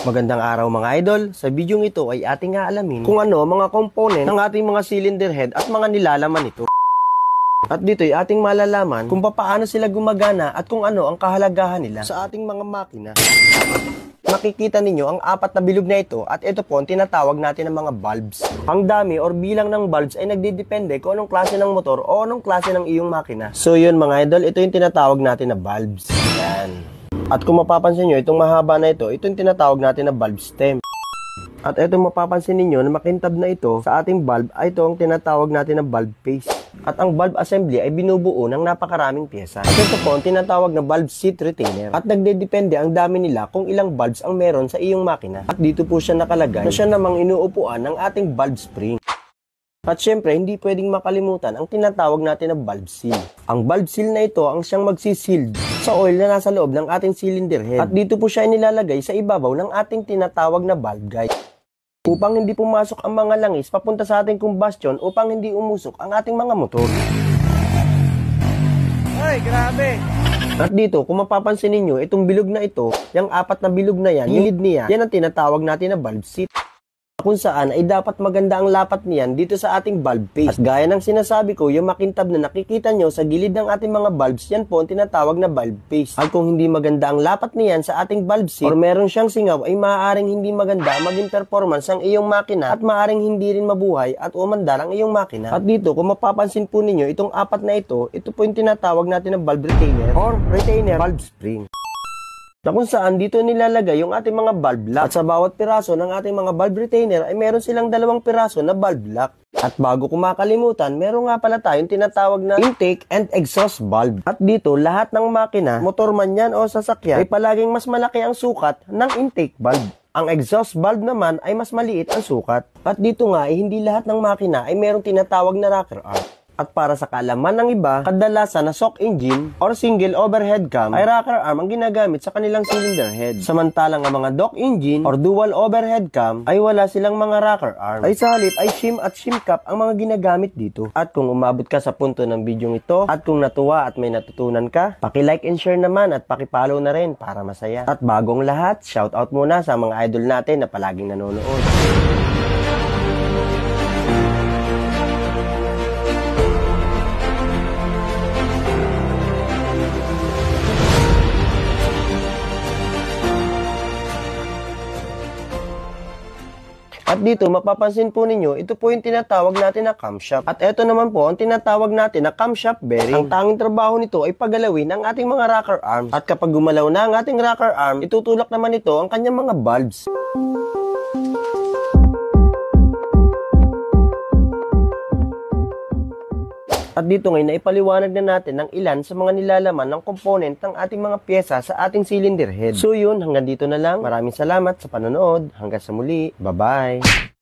Magandang araw mga idol. Sa video ito ay ating aalamin kung ano mga component ng ating mga cylinder head at mga nilalaman nito. At dito ay ating malalaman kung paano sila gumagana at kung ano ang kahalagahan nila sa ating mga makina. Makikita ninyo ang apat na bilog na ito at ito po ang tinatawag natin ng mga valves. Ang dami or bilang ng valves ay nagdidepende kung anong klase ng motor o anong klase ng iyong makina. So yun mga idol, ito yung tinatawag natin na valves. Yan. At kung mapapansin nyo, itong mahaba na ito yung tinatawag natin na valve stem. At itong mapapansin ninyo na makintab na ito sa ating valve ay ito ang tinatawag natin na valve face. At ang valve assembly ay binubuo ng napakaraming pyesa. At ito po ang tinatawag na valve seat retainer. At nagdedepende ang dami nila kung ilang valves ang meron sa iyong makina. At dito po siya nakalagay na siya namang inuupuan ng ating valve spring. At syempre, hindi pwedeng makalimutan ang tinatawag natin na valve seal. Ang valve seal na ito ang siyang magsisealed sa oil na nasa loob ng ating cylinder head. At dito po siya inilalagay sa ibabaw ng ating tinatawag na valve guide. Upang hindi pumasok ang mga langis papunta sa ating combustion upang hindi umusok ang ating mga motor. Ay, grabe! At dito, kung mapapansin ninyo, itong bilog na ito, yung apat na bilog na yan, yung lid niya, yan ang tinatawag natin na valve seat. Kung saan ay dapat maganda ang lapat niyan dito sa ating valve face. At gaya ng sinasabi ko, yung makintab na nakikita nyo sa gilid ng ating mga valves, yan po ang tinatawag na valve face. At kung hindi maganda ang lapat niyan sa ating valve seat or meron siyang singaw, ay maaaring hindi maganda maging performance ang iyong makina at maaaring hindi rin mabuhay at umandar ang iyong makina. At dito, kung mapapansin po ninyo, itong apat na ito po yung tinatawag natin na valve retainer or retainer valve spring. Na kung saan dito nilalagay yung ating mga valve lock. At sa bawat piraso ng ating mga valve retainer ay meron silang 2 piraso na valve lock. At bago ko makalimutan, meron nga pala tayong tinatawag na intake and exhaust valve. At dito, lahat ng makina, motor man yan o sasakyan, ay palaging mas malaki ang sukat ng intake valve. Ang exhaust valve naman ay mas maliit ang sukat. At dito nga, hindi lahat ng makina ay merong tinatawag na rocker arm. At para sa kaalaman ng iba, kadalasan na shock engine or single overhead cam ay rocker arm ang ginagamit sa kanilang cylinder head. Samantalang ang mga dock engine or dual overhead cam ay wala silang mga rocker arm. Ay sa halip ay shim at shim cap ang mga ginagamit dito. At kung umabot ka sa punto ng video ito at kung natuwa at may natutunan ka, paki-like and share naman at paki-follow na rin para masaya. At bagong lahat, shoutout muna sa mga idol natin na palaging nanonood. At dito, mapapansin po ninyo, ito po yung tinatawag natin na camshaft. At ito naman po ang tinatawag natin na camshaft bearing. Ang tanging trabaho nito ay pagalawin ang ating mga rocker arms. At kapag gumalaw na ang ating rocker arm, itutulak naman ito ang kanyang mga valves. At dito ngayon, naipaliwanag na natin ng ilan sa mga nilalaman ng component ng ating mga pyesa sa ating cylinder head. So yun, hanggang dito na lang. Maraming salamat sa panonood. Hanggang sa muli. Bye-bye!